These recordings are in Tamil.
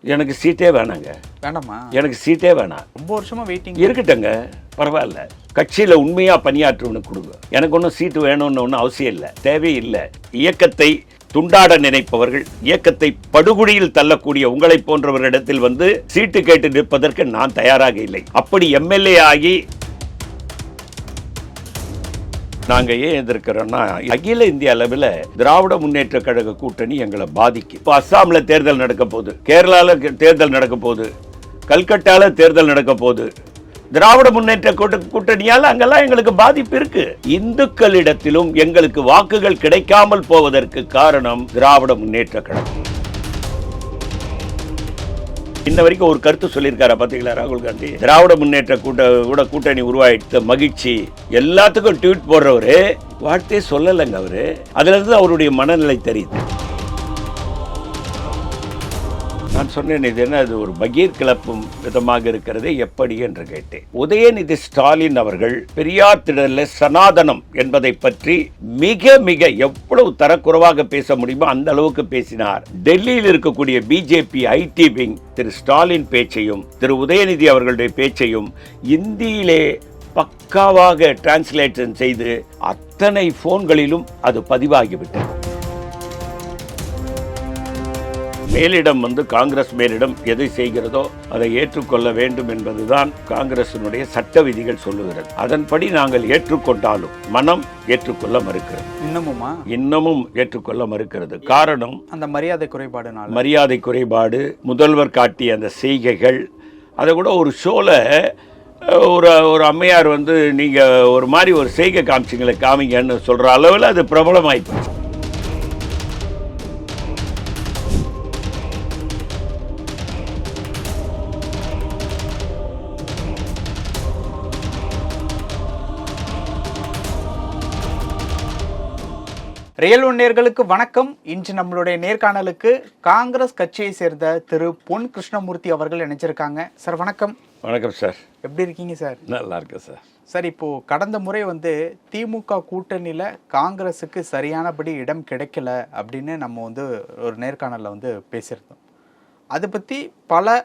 எனக்கு சீட்டே வேணாங்க. வேண்டாமா? எனக்கு சீட்டே வேணாம். ரொம்ப வருஷமா வெயிட்டிங். இருக்கட்டுங்க, பரவாயில்ல. கட்சியில் உண்மையாக பணியாற்றுவனுக்கு கொடுங்க. எனக்கு ஒன்றும் சீட்டு வேணும்னு ஒன்றும் அவசியம் இல்லை, தேவையில்லை. இயக்கத்தை துண்டாட நினைப்பவர்கள், இயக்கத்தை படுகொடியில் தள்ளக்கூடிய உங்களை போன்றவர்களிடத்தில் வந்து சீட்டு கேட்டு நிற்பதற்கு நான் தயாராக இல்லை. அப்படி எம்எல்ஏ ஆகி நாங்க ஏன் எதிர்க்கிறோம்னா, அகில இந்திய அளவில் திராவிட முன்னேற்ற கழக கூட்டணி எங்களை பாதிக்கும். இப்போ அஸ்ஸாம்ல தேர்தல் நடக்க போகுது, கேரளால தேர்தல் நடக்க போகுது, கல்கட்டால தேர்தல் நடக்க போகுது. திராவிட முன்னேற்ற கூட்டணியால் அங்கெல்லாம் எங்களுக்கு பாதிப்பு இருக்கு. இந்துக்களிடத்திலும் எங்களுக்கு வாக்குகள் கிடைக்காமல் போவதற்கு காரணம் திராவிட முன்னேற்ற கழகம். இன்ன வரைக்கும் ஒரு கருத்து சொல்லியிருக்காரு பாத்தீங்களா ராகுல் காந்தி? திராவிட முன்னேற்ற கூட்டணி உருவாயிட்டு மகிழ்ச்சி, எல்லாத்துக்கும் ட்வீட் போடுறவரு வார்த்தையே சொல்லலைங்க. அவரு அதுல இருந்து அவருடைய மனநிலை தெரியுது. நான் சொன்னேன், இது என்ன, இது ஒரு பகீர் கிளப்பும் விதமாக இருக்கிறது எப்படி என்று கேட்டேன். உதயநிதி ஸ்டாலின் அவர்கள் பெரியார் திடல்ல சனாதனம் என்பதை பற்றி மிக மிக எவ்வளவு தரக்குறைவாக பேச முடியுமோ அந்த அளவுக்கு பேசினார். டெல்லியில் இருக்கக்கூடிய பிஜேபி ஐடி விங் திரு ஸ்டாலின் பேச்சையும் திரு உதயநிதி அவர்களுடைய பேச்சையும் இந்தியிலே பக்காவாக டிரான்ஸ்லேஷன் செய்து அத்தனை போன்களிலும் அது பதிவாகிவிட்டது. மேலிடம் வந்து காங்கிரஸ் மேலிடம் எதை செய்கிறதோ அதை ஏற்றுக்கொள்ள வேண்டும் என்பதுதான் காங்கிரசினுடைய சட்ட விதிகள் சொல்லுகிறது. அதன்படி நாங்கள் ஏற்றுக்கொண்டாலும் மனம் ஏற்றுக்கொள்ள மறுக்கிறது. இன்னமும் ஏற்றுக்கொள்ள மறுக்கிறது. காரணம் அந்த மரியாதை குறைபாடு, முதல்வர் காட்டிய அந்த செய்கைகள். அதை கூட ஒரு ஷோல ஒரு அம்மையார் வந்து நீங்க ஒரு மாதிரி ஒரு செய்கை காமிங்கன்னு சொல்ற அளவில் அது பிரபலமாயிப்போச்சு. ரியல் ஒன் நேயர்களுக்கு வணக்கம். இன்று நம்மளுடைய நேர்காணலுக்கு காங்கிரஸ் கட்சியை சேர்ந்த திரு பொன் கிருஷ்ணமூர்த்தி அவர்கள் இணைச்சிருக்காங்க. சார் வணக்கம். வணக்கம் சார். எப்படி இருக்கீங்க சார்? நல்லா இருக்கேன் சார். சார், இப்போ கடந்த முறை வந்து திமுக கூட்டணியில காங்கிரஸுக்கு சரியானபடி இடம் கிடைக்கல அப்படின்னு நம்ம வந்து ஒரு நேர்காணலில் வந்து பேசியிருந்தோம். அதை பற்றி பல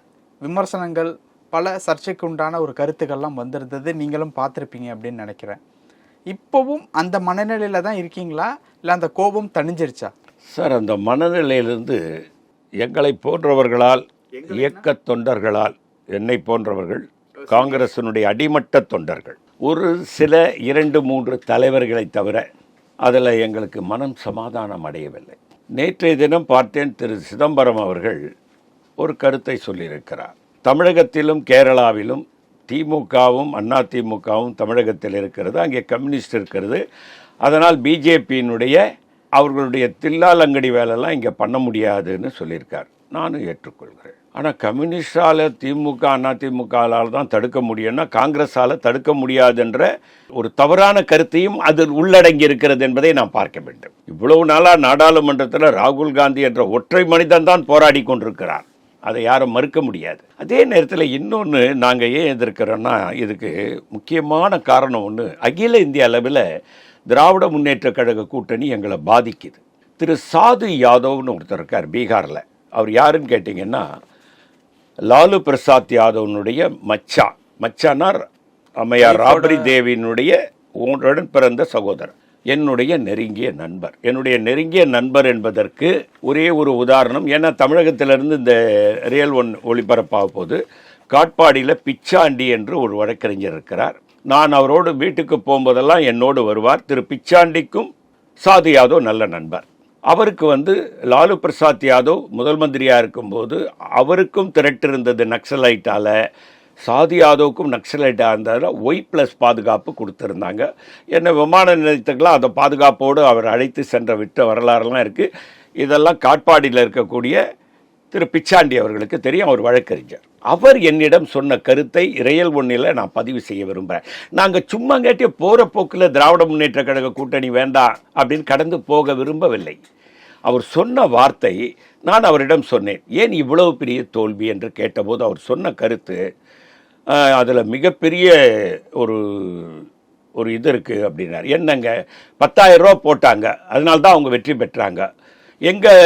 விமர்சனங்கள், பல சர்ச்சைக்கு உண்டான ஒரு கருத்துக்கள்லாம் வந்திருந்தது, நீங்களும் பார்த்துருப்பீங்க அப்படின்னு நினைக்கிறேன். இப்போவும் அந்த மனநிலையில் தான் இருக்கீங்களா, இல்லை அந்த கோபம் தணிஞ்சிருச்சா? சார், அந்த மனநிலையிலிருந்து எங்களை போன்றவர்களால், இயக்க தொண்டர்களால், என்னை போன்றவர்கள், காங்கிரசினுடைய அடிமட்ட தொண்டர்கள், ஒரு சில 2-3 தலைவர்களை தவிர அதில் எங்களுக்கு மனம் சமாதானம் அடையவில்லை. நேற்றைய தினம் பார்த்தேன், திரு சிதம்பரம் அவர்கள் ஒரு கருத்தை சொல்லியிருக்கிறார். தமிழகத்திலும் கேரளாவிலும் திமுகவும் அதிமுகவும் தமிழகத்தில் இருக்கிறது, அங்கே கம்யூனிஸ்ட் இருக்கிறது, அதனால் பிஜேபியினுடைய அவர்களுடைய தில்லாலங்கடி வேலைலாம் இங்கே பண்ண முடியாதுன்னு சொல்லியிருக்கார். நானும் ஏற்றுக்கொள்கிறேன். ஆனால் கம்யூனிஸ்டால் திமுக அதிமுகவால் தான் தடுக்க முடியும்னா காங்கிரஸால் தடுக்க முடியாதுன்ற ஒரு தவறான கருத்தையும் அதில் உள்ளடங்கி இருக்கிறது என்பதை நாம் பார்க்க வேண்டும். இவ்வளவு நாளாக நாடாளுமன்றத்தில் ராகுல் காந்தி என்ற ஒற்றை மனிதன் தான் போராடி கொண்டிருக்கிறார், அதை யாரும் மறுக்க முடியாது. அதே நேரத்தில் இன்னொன்று நாங்கள் ஏன் எதிர்க்கிறோன்னா, இதுக்கு முக்கியமான காரணம் ஒன்று, அகில இந்திய அளவில் திராவிட முன்னேற்ற கழக கூட்டணி எங்களை பாதிக்குது. திரு சாது யாதவ்னு ஒருத்தர் இருக்கார் பீகாரில். அவர் யாருன்னு கேட்டிங்கன்னா, லாலு பிரசாத் யாதவனுடைய மச்சானார் அம்மையார் ராபரி தேவியினுடைய உடன் பிறந்த சகோதரர், என்னுடைய நெருங்கிய நண்பர். என்னுடைய நெருங்கிய நண்பர் என்பதற்கு ஒரே ஒரு உதாரணம், ஏன்னா தமிழகத்திலிருந்து இந்த ரியல் ஒன் ஒளிபரப்பாக போது காட்பாடியில் பிச்சாண்டி என்று ஒரு வழக்கறிஞர் இருக்கிறார். நான் அவரோடு வீட்டுக்கு போகும்போதெல்லாம் என்னோடு வருவார். திரு பிச்சாண்டிக்கும் சாது யாதவ் நல்ல நண்பர். அவருக்கு வந்து லாலு பிரசாத் யாதவ் முதல் மந்திரியாக இருக்கும்போது அவருக்கும் திரட்டிருந்தது நக்சலைட்டால், சாது யாதவுக்கும் நக்சலைட்டாக இருந்தால் ஒய்+ பாதுகாப்பு கொடுத்துருந்தாங்க. என்ன விமான நிலையத்துக்கெல்லாம் அந்த பாதுகாப்போடு அவர் அழைத்து சென்ற விட்ட வரலாறுலாம் இருக்குது. இதெல்லாம் காட்பாடியில் இருக்கக்கூடிய திரு பிச்சாண்டி அவர்களுக்கு தெரியும், அவர் வழக்கறிஞர். அவர் என்னிடம் சொன்ன கருத்தை ரியல் ஒன்னில் நான் பதிவு செய்ய விரும்புகிறேன். நாங்கள் சும்மா கேட்டிய போகிற போக்கில் திராவிட முன்னேற்ற கழக கூட்டணி வேண்டாம் அப்படின்னு கடந்து போக விரும்பவில்லை. அவர் சொன்ன வார்த்தை, நான் அவரிடம் சொன்னேன், ஏன் இவ்வளவு பெரிய தோல்வி என்று கேட்டபோது அவர் சொன்ன கருத்து, அதில் மிகப்பெரிய ஒரு இது இருக்குது அப்படின்னார். என்னங்க, 10,000 ரூபா போட்டாங்க, அதனால்தான் அவங்க வெற்றி பெற்றாங்க. எங்கள்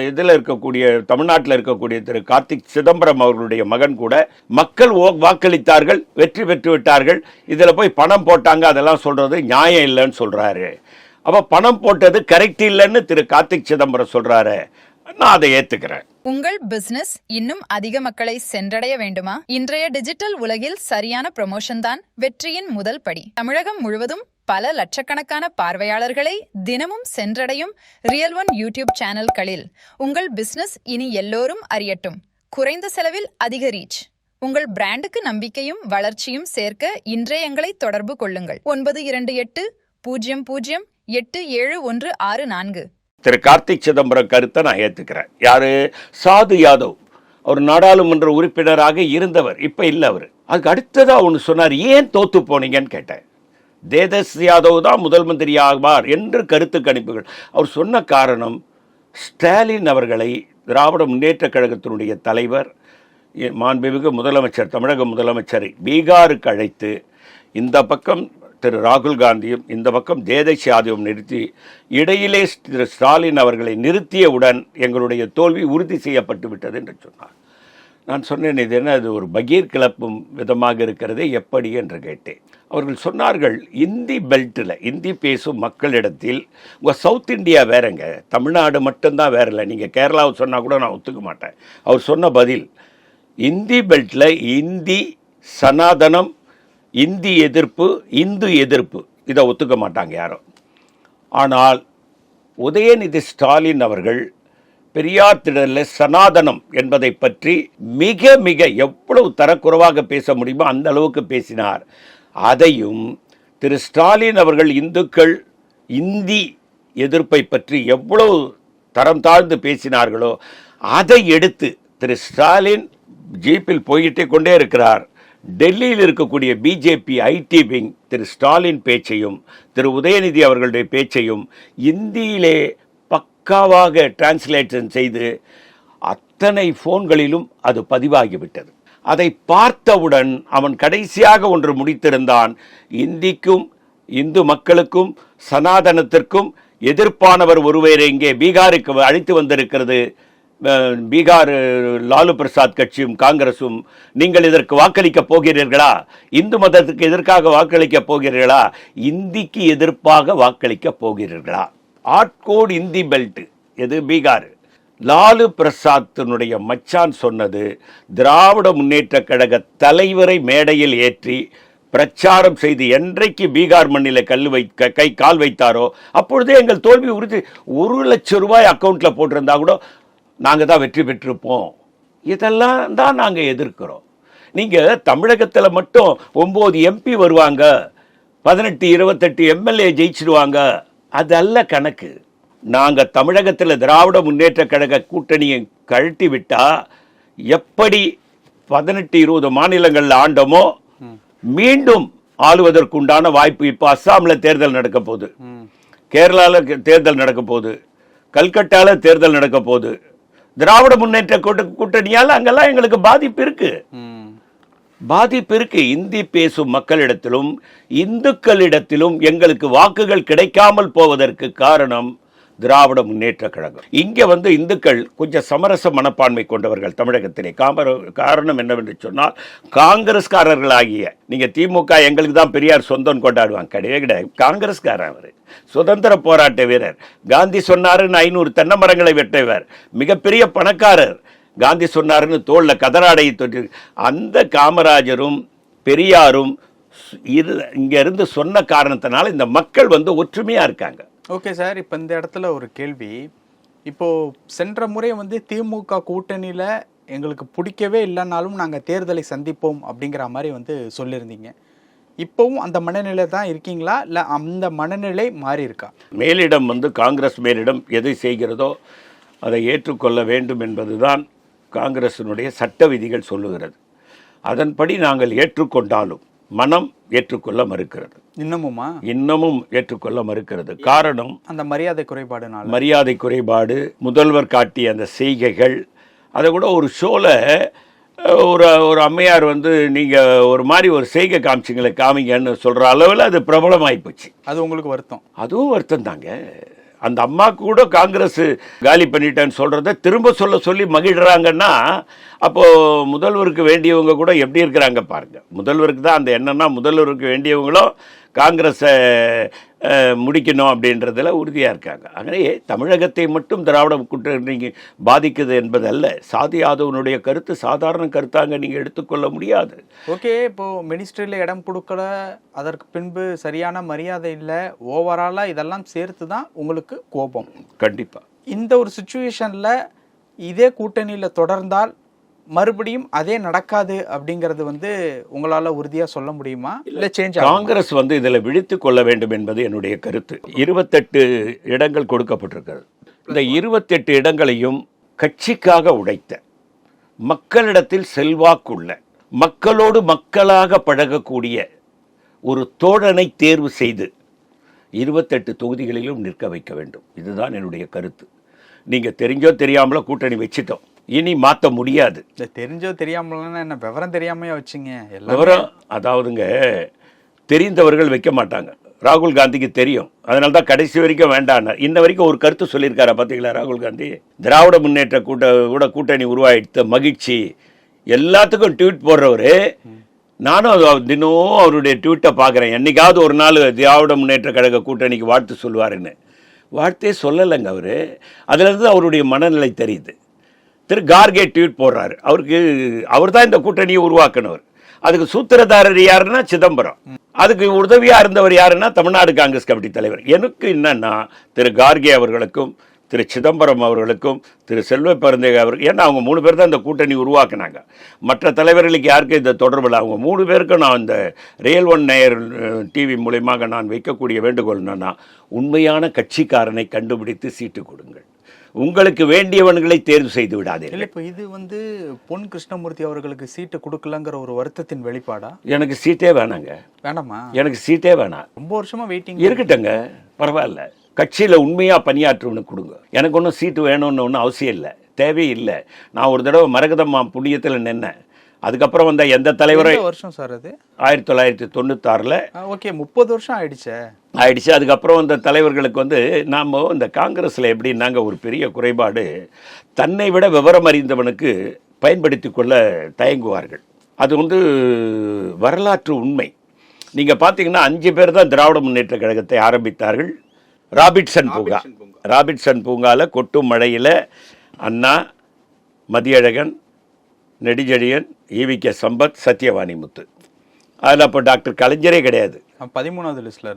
இதில் இருக்கக்கூடிய தமிழ்நாட்டில் இருக்கக்கூடிய திரு கார்த்திக் சிதம்பரம் அவர்களுடைய மகன் கூட மக்கள் வாக்களித்தார்கள், வெற்றி பெற்று விட்டார்கள், இதில் போய் பணம் போட்டாங்க, அதெல்லாம் சொல்கிறது நியாயம் இல்லைன்னு சொல்கிறாரு. அப்போ பணம் போட்டது கரெக்ட் இல்லைன்னு திரு கார்த்திக் சிதம்பரம் சொல்கிறாரு. நான் அதை ஏற்றுக்கிறேன். உங்கள் பிசினஸ் இன்னும் அதிக மக்களை சென்றடைய வேண்டுமா? இன்றைய டிஜிட்டல் உலகில் சரியான ப்ரமோஷன் தான் வெற்றியின் முதல் படி. தமிழகம் முழுவதும் பல லட்சக்கணக்கான பார்வையாளர்களை தினமும் சென்றடையும் ரியல் ஒன் யூடியூப் சேனல்களில் உங்கள் பிசினஸ் இனி எல்லோரும் அறியட்டும். குறைந்த செலவில் அதிக ரீச். உங்கள் பிராண்டுக்கு நம்பிக்கையும் வளர்ச்சியும் சேர்க்க இன்றே எங்களை தொடர்பு கொள்ளுங்கள். 9280087164. திரு கார்த்திக் சிதம்பரம் கருத்தை நான் ஏற்றுக்கிறேன். யாரு? சாது யாதவ். அவர் நாடாளுமன்ற உறுப்பினராக இருந்தவர், இப்போ இல்லை அவர். அதுக்கு அடுத்ததாக ஒன்று சொன்னார், ஏன் தோத்து போனீங்கன்னு கேட்டேன். தேஜஸ் யாதவ் தான் முதல் மந்திரி ஆவார் என்று கருத்து கணிப்புகள். அவர் சொன்ன காரணம், ஸ்டாலின் அவர்களை திராவிட முன்னேற்றக் கழகத்தினுடைய தலைவர், மாண்புமிகு முதலமைச்சர், தமிழக முதலமைச்சரை பீகாருக்கு அழைத்து இந்த பக்கம் திரு ராகுல் காந்தியும் இந்த பக்கம் தேஜஸ் யாதவும் நிறுத்தி இடையிலே திரு ஸ்டாலின் அவர்களை நிறுத்தியவுடன் எங்களுடைய தோல்வி உறுதி செய்யப்பட்டு விட்டது என்று சொன்னார். நான் சொன்னேன், இது என்ன, அது ஒரு பகீர் கிளப்பும் விதமாக இருக்கிறது, எப்படி என்று கேட்டேன். அவர்கள் சொன்னார்கள், இந்தி பெல்ட்டில், இந்தி பேசும் மக்களிடத்தில் உங்கள் சவுத் இந்தியா வேறங்க, தமிழ்நாடு மட்டும்தான் வேற இல்லை, நீங்கள் கேரளாவை சொன்னால் கூட நான் ஒத்துக்க மாட்டேன். அவர் சொன்ன பதில், இந்தி பெல்ட்டில் இந்தி சனாதனம், இந்தி எதிர்ப்பு, இந்து எதிர்ப்பு, இதை ஒத்துக்க மாட்டாங்க யாரும். ஆனால் உதயநிதி ஸ்டாலின் அவர்கள் பெரியார் திடலில் சனாதனம் என்பதை பற்றி மிக மிக எவ்வளவு தரக்குறைவாக பேச முடியுமோ அந்த அளவுக்கு பேசினார். அதையும் திரு ஸ்டாலின் அவர்கள் இந்துக்கள் இந்தி எதிர்ப்பை பற்றி எவ்வளவு தரம் தாழ்ந்து பேசினார்களோ அதை எடுத்து திரு ஸ்டாலின் ஜீப்பில் போயிட்டே கொண்டே இருக்கிறார். டெல்லியில் இருக்கக்கூடிய பிஜேபி ஐடி விங் திரு ஸ்டாலின் பேச்சையும் திரு உதயநிதி அவர்களுடைய பேச்சையும் இந்தியிலே பக்காவாக டிரான்ஸ்லேஷன் செய்து அத்தனை போன்களிலும் அது பதிவாகிவிட்டது. அதை பார்த்தவுடன் அவன் கடைசியாக ஒன்று முடித்திருந்தான், இந்திக்கும் இந்து மக்களுக்கும் சனாதனத்திற்கும் எதிர்ப்பானவர் ஒருவரை இங்கே பீகாருக்கு அழைத்து வந்திருக்கிறது, பீகார் லாலு பிரசாத் கட்சியும் காங்கிரசும். நீங்கள் இதற்கு வாக்களிக்கப் போகிறீர்களா? இந்து மதத்துக்கு எதற்காக வாக்களிக்கப் போகிறீர்களா? இந்திக்கு எதிர்ப்பாக வாக்களிக்கப் போகிறீர்களா? ஆட்கோட் இந்தி பெல்ட் எது? பீகார். லாலு பிரசாத்தினுடைய மச்சான் சொன்னது, திராவிட முன்னேற்ற கழக தலைவரை மேடையில் ஏற்றி பிரச்சாரம் செய்து என்றைக்கு பீகார் மண்ணில் கால் வைத்தாரோ அப்பொழுதே எங்கள் தோல்வி உறுதி. 1 லட்சம் ரூபாய் அக்கௌண்ட்ல போட்டிருந்தா கூட நாங்கள் தான் வெற்றி பெற்றிருப்போம். இதெல்லாம் தான் நாங்கள் எதிர்க்கிறோம். நீங்கள் தமிழகத்தில் மட்டும் 9 எம்பி வருவாங்க, 18-28 எம்எல்ஏ ஜெயிச்சிடுவாங்க, அதல்ல கணக்கு. நாங்கள் தமிழகத்தில் திராவிட முன்னேற்ற கழக கூட்டணியை கழட்டி விட்டா எப்படி 18-20 மாநிலங்களில் ஆண்டோமோ மீண்டும் ஆளுவதற்குண்டான வாய்ப்பு. இப்போ அஸ்ஸாமில் தேர்தல் நடக்க போகுது, கேரளாவில் தேர்தல் நடக்க போகுது, கல்கட்டாவில் தேர்தல் நடக்க போகுது. திராவிட முன்னேற்ற கூட்டணியால் அங்கெல்லாம் எங்களுக்கு பாதிப்பு இருக்கு. இந்தி பேசும் மக்களிடத்திலும் இந்துக்களிடத்திலும் எங்களுக்கு வாக்குகள் கிடைக்காமல் போவதற்கு காரணம் திராவிட முன்னேற்ற கழகம். இங்கே இந்துக்கள் கொஞ்சம் சமரச மனப்பான்மை கொண்டவர்கள் தமிழகத்திலே. காரணம் என்னவென்று சொன்னால், காங்கிரஸ்காரர்களாகிய நீங்கள் திமுக எங்களுக்கு தான் பெரியார் சொந்தம் கொண்டாடுவாங்க, கிடையவே கிடையாது. காங்கிரஸ்காரர் அவர், சுதந்திர போராட்ட வீரர். காந்தி சொன்னாருன்னு 500 தென்னை மரங்களை வெட்டவர், மிகப்பெரிய பணக்காரர். காந்தி சொன்னாருன்னு தோல்ல கதராடையை தொட்டு அந்த காமராஜரும் பெரியாரும் இங்கிருந்து சொன்ன காரணத்தினால இந்த மக்கள் ஒற்றுமையா இருக்காங்க. ஓகே சார், இப்போ இந்த இடத்துல ஒரு கேள்வி. இப்போ சென்ற முறை திமுக கூட்டணியில எங்களுக்கு பிடிக்கவே இல்லைனாலும் நாங்கள் தேர்தலை சந்திப்போம் அப்படிங்கிற மாதிரி சொல்லியிருந்தீங்க. இப்போவும் அந்த மனநிலை தான் இருக்கீங்களா, இல்லை அந்த மனநிலை மாறி இருக்கா? மேலிடம் காங்கிரஸ் மேலிடம் எதை செய்கிறதோ அதை ஏற்றுக்கொள்ள வேண்டும் என்பதுதான் காங்கிரசினுடைய சட்ட விதிகள் சொல்லுகிறது. அதன்படி நாங்கள் ஏற்றுக்கொண்டாலும் மனம் ஏற்றுக்கொள்ள மறுக்கிறது. இன்னமும் ஏற்றுக்கொள்ள மறுக்கிறது. காரணம் அந்த மரியாதை குறைபாடுனால. மரியாதை குறைபாடு, முதல்வர் காட்டிய அந்த செய்கைகள். அதை கூட ஒரு ஷோல ஒரு அம்மையார் நீங்கள் ஒரு மாதிரி ஒரு செய்கை காமிங்கன்னு சொல்கிற அளவில் அது பிரபலமாகி போச்சு. அது உங்களுக்கு வருத்தம்? அதுவும் வருத்தம் தாங்க. அந்த அம்மா கூட காங்கிரஸ் காலி பண்ணிட்டேன்னு சொல்கிறத திரும்ப சொல்லி மகிழ்கிறாங்கன்னா அப்போது முதல்வருக்கு வேண்டியவங்க கூட எப்படி இருக்கிறாங்க பாருங்கள். முதல்வருக்கு தான் அந்த எண்ணம்னா முதல்வருக்கு வேண்டியவங்களும் காங்கிரஸை முடிக்கணும் அப்படின்றதில் உறுதியாக இருக்காங்க. ஆகவே தமிழகத்தை மட்டும் திராவிட கூட்டணி பாதிக்குது என்பதல்ல. சாதி யாதவனுடைய கருத்து சாதாரண கருத்தாங்க நீங்கள் எடுத்துக்கொள்ள முடியாது. ஓகே, இப்போது மினிஸ்ட்ரியில் இடம் கொடுக்கல, அதற்கு பின்பு சரியான மரியாதை இல்லை, ஓவராலாக இதெல்லாம் சேர்த்து தான் உங்களுக்கு கோபம். கண்டிப்பாக இந்த ஒரு சுச்சுவேஷனில் இதே கூட்டணியில் தொடர்ந்தால் மறுபடியும் அதே நடக்காது அப்படிங்கிறது உங்களால் உறுதியாக சொல்ல முடியுமா? இல்லை சேஞ்ச் காங்கிரஸ் இதில் விழித்து கொள்ள வேண்டும் என்பது என்னுடைய கருத்து. 28 இடங்கள் கொடுக்கப்பட்டிருக்கிறது. இந்த 28 இடங்களையும் கட்சிக்காக உடைத்த, மக்களிடத்தில் செல்வாக்குள்ள, மக்களோடு மக்களாக பழகக்கூடிய ஒரு தோழனை தேர்வு செய்து 28 தொகுதிகளிலும் நிற்க வைக்க வேண்டும். இதுதான் என்னுடைய கருத்து. நீங்கள் தெரிஞ்சோ தெரியாமலோ கூட்டணி வச்சிட்டோம், இனி மாற்ற முடியாது. தெரிஞ்சோ தெரியாமலன்னா என்ன, விவரம் தெரியாமையா வச்சுங்க? விவரம் அதாவதுங்க, தெரிந்தவர்கள் வைக்க மாட்டாங்க. ராகுல் காந்திக்கு தெரியும், அதனால தான் கடைசி வரைக்கும் வேண்டான்னார். இன்ன வரைக்கும் ஒரு கருத்து சொல்லியிருக்காரா பார்த்தீங்களா ராகுல் காந்தி? திராவிட முன்னேற்ற கூட்டணி உருவாயிடுத்த மகிழ்ச்சி எல்லாத்துக்கும் ட்வீட் போடுறவர். நானும் தினமும் அவருடைய ட்வீட்டை பார்க்குறேன். என்னைக்காவது ஒரு நாள் திராவிட முன்னேற்ற கழக கூட்டணிக்கு வாழ்த்து சொல்லுவாருன்னு. வாழ்த்தே சொல்லலைங்க அவர். அதிலிருந்து அவருடைய மனநிலை தெரியுது. திரு கார்கே ட்வீட் போடுறாரு. அவர் தான் இந்த கூட்டணியை உருவாக்கினவர். அதுக்கு சூத்திரதாரர் யாருன்னா சிதம்பரம். அதுக்கு உதவியாக இருந்தவர் யாருன்னா தமிழ்நாடு காங்கிரஸ் கமிட்டி தலைவர். எனக்கு என்னன்னா திரு கார்கே அவர்களுக்கும் திரு சிதம்பரம் அவர்களுக்கும் திரு செல்வ பெருந்தகை அவர்கள், ஏன்னா அவங்க 3 பேர் தான் இந்த கூட்டணி உருவாக்குனாங்க. மற்ற தலைவர்களுக்கு யாருக்கும் இந்த தொடர்பு இல்லை. அவங்க 3 பேருக்கும் நான் இந்த ரியல் ஒன் நேயர் டிவி மூலமாக நான் வைக்கக்கூடிய வேண்டுகோள் என்னன்னா, உண்மையான கட்சிக்காரனை கண்டுபிடித்து சீட்டு கொடுங்கள். உங்களுக்கு வேண்டியவன்களை தேர்வு செய்து விடாதீர்கள். இப்போ இது பொன் கிருஷ்ணமூர்த்தி அவர்களுக்கு சீட்டு கொடுக்கலங்கிற ஒரு வருத்தத்தின் வெளிப்பாடா? எனக்கு சீட்டே வேணாங்க. வேணாமா? எனக்கு சீட்டே வேணாம். ரொம்ப வருஷமா வெயிட்டிங் இருக்கட்டுங்க, பரவாயில்ல. கட்சியில் உண்மையாக பணியாற்றுவனு கொடுங்க. எனக்கு ஒன்றும் சீட்டு வேணும்னு ஒன்றும் அவசியம் இல்லை, தேவையில்லை. நான் ஒரு தடவை மரகதம்மா புண்ணியத்தில் நின்னேன். அதுக்கப்புறம் வந்த எந்த தலைவரை வருஷம் சார் அது 1996. ஓகே, 30 வருஷம் ஆயிடுச்சு. அதுக்கப்புறம் வந்த தலைவர்களுக்கு நாம் இந்த காங்கிரஸில் எப்படின்னாங்க, ஒரு பெரிய குறைபாடு, தன்னை விட விவரம் அறிந்தவனுக்கு பயன்படுத்தி கொள்ள தயங்குவார்கள். அது வரலாற்று உண்மை. நீங்கள் பார்த்தீங்கன்னா 5 பேர் தான் திராவிட முன்னேற்ற கழகத்தை ஆரம்பித்தார்கள். ராபின்சன் பூங்காவில் கொட்டும் மழையில் அண்ணா, மதியழகன், நெடுஞ்செழியன், ஈவிகே சம்பத், சத்யவாணி முத்து. அதில் அப்போ டாக்டர் கலைஞரே கிடையாது, 13வது லிஸ்ட்டில்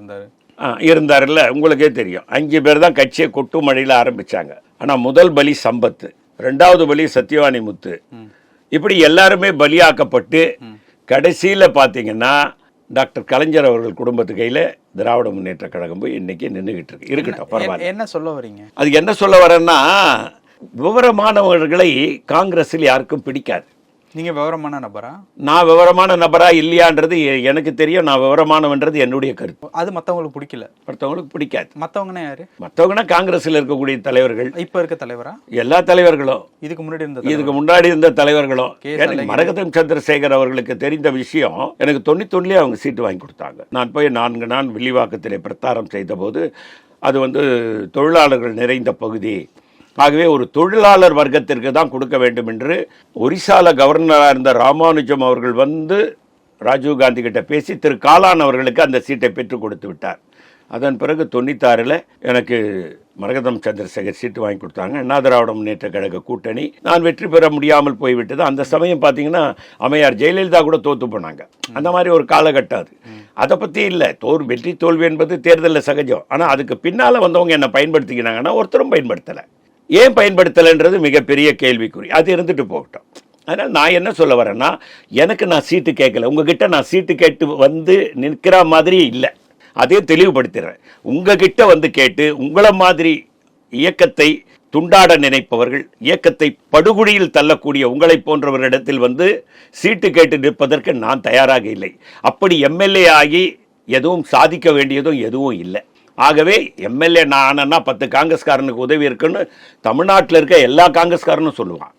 இருந்தார்ல. உங்களுக்கே தெரியும். 5 பேர் தான் கட்சியை கொட்டும் மழையில் ஆரம்பித்தாங்க. ஆனால் முதல் பலி சம்பத், 2வது பலி சத்யவாணி முத்து. இப்படி எல்லாருமே பலியாக்கப்பட்டு கடைசியில் பார்த்தீங்கன்னா டாக்டர் கலைஞர் அவர்கள் குடும்பத்து கையில் திராவிட முன்னேற்ற கழகம் போய் இன்னைக்கு நின்றுகிட்டு இருக்கு. இருக்கட்டும், பரவாயில்ல. என்ன சொல்ல வரீங்க? அதுக்கு என்ன சொல்ல வரேன்னா, விவரமானவர்களை காங்கிரஸில் யாருக்கும் பிடிக்காது. நீங்கள் விவரமான நபரா? நான் விவரமான நபரா இல்லையான்றது எனக்கு தெரியும். நான் விவரமானவன்றது என்னுடைய கருத்து. அது மற்றவங்களுக்கு பிடிக்கல, மற்றவங்களுக்கு பிடிக்காது. மற்றவங்கன்னா யாரு? மற்றவங்கன்னா காங்கிரஸில் இருக்கக்கூடிய தலைவர்கள். இப்போ இருக்க தலைவரா? எல்லா தலைவர்களும், இதுக்கு முன்னாடி இருந்த தலைவர்களும். மரகதம் சந்திரசேகர் அவர்களுக்கு தெரிந்த விஷயம், எனக்கு 91 அவங்க சீட்டு வாங்கி கொடுத்தாங்க. நான் போய் 4 நாள் வில்லிவாக்கத்திலே பிரச்சாரம் செய்த போது, அது தொழிலாளர்கள் நிறைந்த பகுதி, ஆகவே ஒரு தொழிலாளர் வர்க்கத்திற்கு தான் கொடுக்க வேண்டும் என்று ஒரிசால கவர்னராக இருந்த ராமானுஜம் அவர்கள் ராஜீவ்காந்தி கிட்ட பேசி திரு காலான் அவர்களுக்கு அந்த சீட்டை பெற்றுக் கொடுத்து விட்டார். அதன் பிறகு 96 எனக்கு மரகதம் சந்திரசேகர் சீட்டு வாங்கி கொடுத்தாங்க. அண்ணா திராவிட முன்னேற்ற கழக கூட்டணி. நான் வெற்றி பெற முடியாமல் போய்விட்டது. அந்த சமயம் பார்த்தீங்கன்னா அம்மையார் ஜெயலலிதா கூட தோற்று போனாங்க. அந்த மாதிரி ஒரு காலகட்டம் அது. அதை பற்றி இல்லை, வெற்றி தோல்வி என்பது தேர்தலில் சகஜம். ஆனால் அதுக்கு பின்னால் வந்தவங்க என்ன பயன்படுத்திக்கினாங்கன்னா ஒருத்தரும் பயன்படுத்தலை. ஏன் பயன்படுத்தலைன்றது மிகப்பெரிய கேள்விக்குறி. அது இருந்துட்டு போகட்டும். அதனால் நான் என்ன சொல்ல வரேன்னா, நான் சீட்டு கேட்கல, உங்ககிட்ட நான் சீட்டு கேட்டு நிற்கிற மாதிரி இல்லை. அதே தெளிவுபடுத்துகிறேன். உங்ககிட்ட கேட்டு உங்களை மாதிரி இயக்கத்தை துண்டாட நினைப்பவர்கள், இயக்கத்தை படுகொலியில் தள்ளக்கூடிய உங்களை போன்றவர்களிடத்தில் சீட்டு கேட்டு நிற்பதற்கு நான் தயாராக இல்லை. அப்படி எம்எல்ஏ ஆகி எதுவும் சாதிக்க வேண்டியதும் எதுவும் இல்லை. ஆகவே எம்எல்ஏ நான் ஆனன்னா 10 காங்கிரஸ்காரனுக்கு உதவி இருக்குன்னு தமிழ்நாட்டில் இருக்க எல்லா காங்கிரஸ்காரனும் சொல்லுவான்.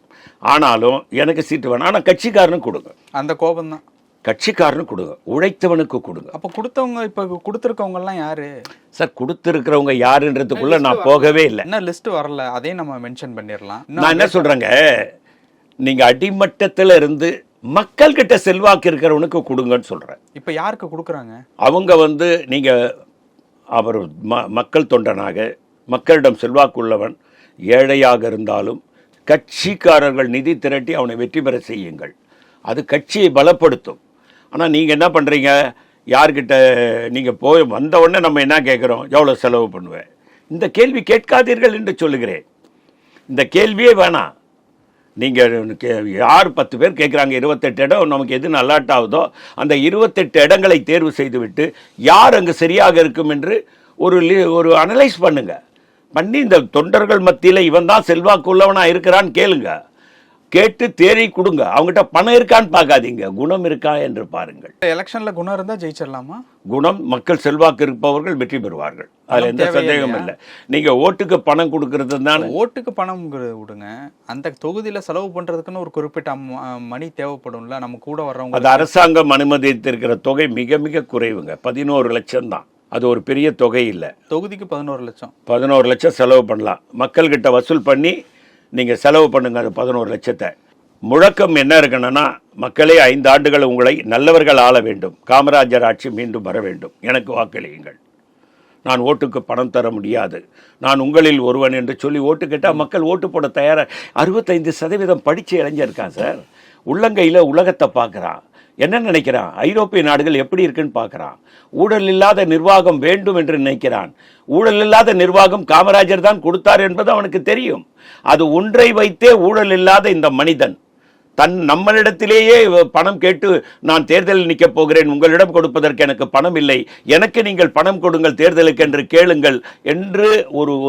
ஆனாலும் எனக்கு சீட்டு வேணும், ஆனால் கட்சிக்காரனுக்கு கொடுங்க. அந்த கோபம் தான் கட்சிக்காரனுக்கு கொடுங்க, உழைத்தவனுக்கு கொடுங்க. அப்போ கொடுத்தவங்க இப்போ கொடுத்துருக்கவங்கலாம் யாரு சார் கொடுத்துருக்கிறவங்க யாருன்றதுக்குள்ள நான் போகவே இல்லை. என்ன லிஸ்ட் வரல, அதையும் நம்ம மென்ஷன் பண்ணிடலாம். நான் என்ன சொல்றேங்க, நீங்க அடிமட்டத்தில் இருந்து மக்கள் கிட்ட செல்வாக்கு இருக்கிறவனுக்கு கொடுங்கன்னு சொல்றேன். இப்போ யாருக்கு கொடுக்குறாங்க? அவங்க நீங்க அவர் மக்கள் தொண்டனாக, மக்களிடம் செல்வாக்குள்ளவன், ஏழையாக இருந்தாலும் கட்சிக்காரர்கள் நிதி திரட்டி அவனை வெற்றி பெற செய்யுங்கள். அது கட்சியை பலப்படுத்தும். ஆனால் நீங்கள் என்ன பண்ணுறீங்க, யார்கிட்ட நீங்கள் போய் வந்த உடனே நம்ம என்ன கேட்குறோம், எவ்வளோ செலவு பண்ணுவேன், இந்த கேள்வி கேட்காதீர்கள் என்று சொல்லுகிறேன். இந்த கேள்வியே வேணாம். நீங்கள் யார் 10 பேர் கேட்குறாங்க, 28 இடம் நமக்கு எது நல்லாட் ஆகுதோ அந்த 28 இடங்களை தேர்வு செய்துவிட்டு யார் அங்கு சரியாக இருக்கும் என்று ஒரு அனலைஸ் பண்ணி இந்த தொண்டர்கள் மத்தியில் இவன் தான் செல்வாக்கு உள்ளவனா இருக்கிறான்னு கேளுங்க. கேட்டு தேடி கொடுங்க. அவங்ககிட்ட பணம் இருக்கான்னு பார்க்காதீங்க, குணம் இருக்கா என்று பாருங்கள். எலெக்ஷன்ல குணம் இருந்தா ஜெயிச்சிடலாமா? குணம், மக்கள் செல்வாக்கு இருப்பவர்கள் வெற்றி பெறுவார்கள், அதில் எந்த சந்தேகமும் இல்லை. நீங்க ஓட்டுக்கு பணம் கொடுக்கறது தான். ஓட்டுக்கு பணம் விடுங்க, அந்த தொகுதியில செலவு பண்றதுக்குன்னு ஒரு குறிப்பிட்ட மணி தேவைப்படும்ல, நம்ம கூட வர்றவங்க. அது அரசாங்கம் அனுமதித்திருக்கிற தொகை மிக மிக குறைவுங்க, 11 லட்சம் தான். அது ஒரு பெரிய தொகை இல்லை. தொகுதிக்கு 11 லட்சம். 11 லட்சம் செலவு பண்ணலாம். மக்கள்கிட்ட வசூல் பண்ணி நீங்கள் செலவு பண்ணுங்க அது 11 லட்சத்தை. முழக்கம் என்ன இருக்குன்னா, மக்களே 5 ஆண்டுகள் உங்களை நல்லவர்கள் ஆள வேண்டும், காமராஜர் ஆட்சி மீண்டும் வர வேண்டும், எனக்கு வாக்களியுங்கள், நான் ஓட்டுக்கு பணம் தர முடியாது, நான் உங்களில் ஒருவன் என்று சொல்லி ஓட்டு கேட்டால் மக்கள் ஓட்டு போட தயாராக. 65% படித்த இளைஞர் இருக்கான் சார். உள்ளங்கையில் உலகத்தை பார்க்குறான். என்ன நினைக்கிறான், ஐரோப்பிய நாடுகள் எப்படி இருக்குன்னு பார்க்குறான். ஊழல் இல்லாத நிர்வாகம் வேண்டும் என்று நினைக்கிறான். ஊழல் இல்லாத நிர்வாகம் காமராஜர் தான் கொடுத்தார் என்பது அவனுக்கு தெரியும். அது ஒன்றை வைத்தே ஊழல் இல்லாத இந்த மனிதன் நம்மளிடத்திலேயே பணம் கேட்டு, நான் தேர்தலில் நிற்கப் போகிறேன், உங்களிடம் கொடுப்பதற்கு எனக்கு பணம் இல்லை, எனக்கு நீங்கள் பணம் கொடுங்கள் தேர்தலுக்கு என்று கேளுங்கள் என்று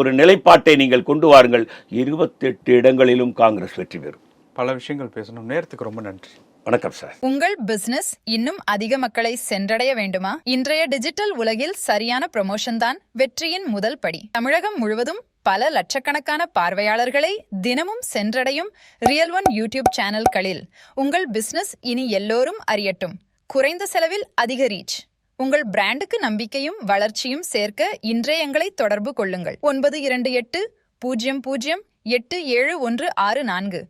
ஒரு நிலைப்பாட்டை நீங்கள் கொண்டு வாருங்கள். 28 இடங்களிலும் காங்கிரஸ் வெற்றி பெறும். பல விஷயங்கள் பேசணும். நேரத்துக்கு ரொம்ப நன்றி. வணக்கம் சார். உங்கள் பிசினஸ் இன்னும் அதிக மக்களை சென்றடைய வேண்டுமா? இன்றைய டிஜிட்டல் உலகில் சரியான ப்ரமோஷன் தான் வெற்றியின் முதல் படி. தமிழகம் முழுவதும் பல லட்சக்கணக்கான பார்வையாளர்களை தினமும் சென்றடையும் ரியல் ஒன் யூடியூப் சேனல்களில் உங்கள் பிசினஸ் இனி எல்லோரும் அறியட்டும். குறைந்த செலவில் அதிக ரீச். உங்கள் பிராண்டுக்கு நம்பிக்கையும் வளர்ச்சியும் சேர்க்க இன்றே எங்களை தொடர்பு கொள்ளுங்கள். 928 00 8714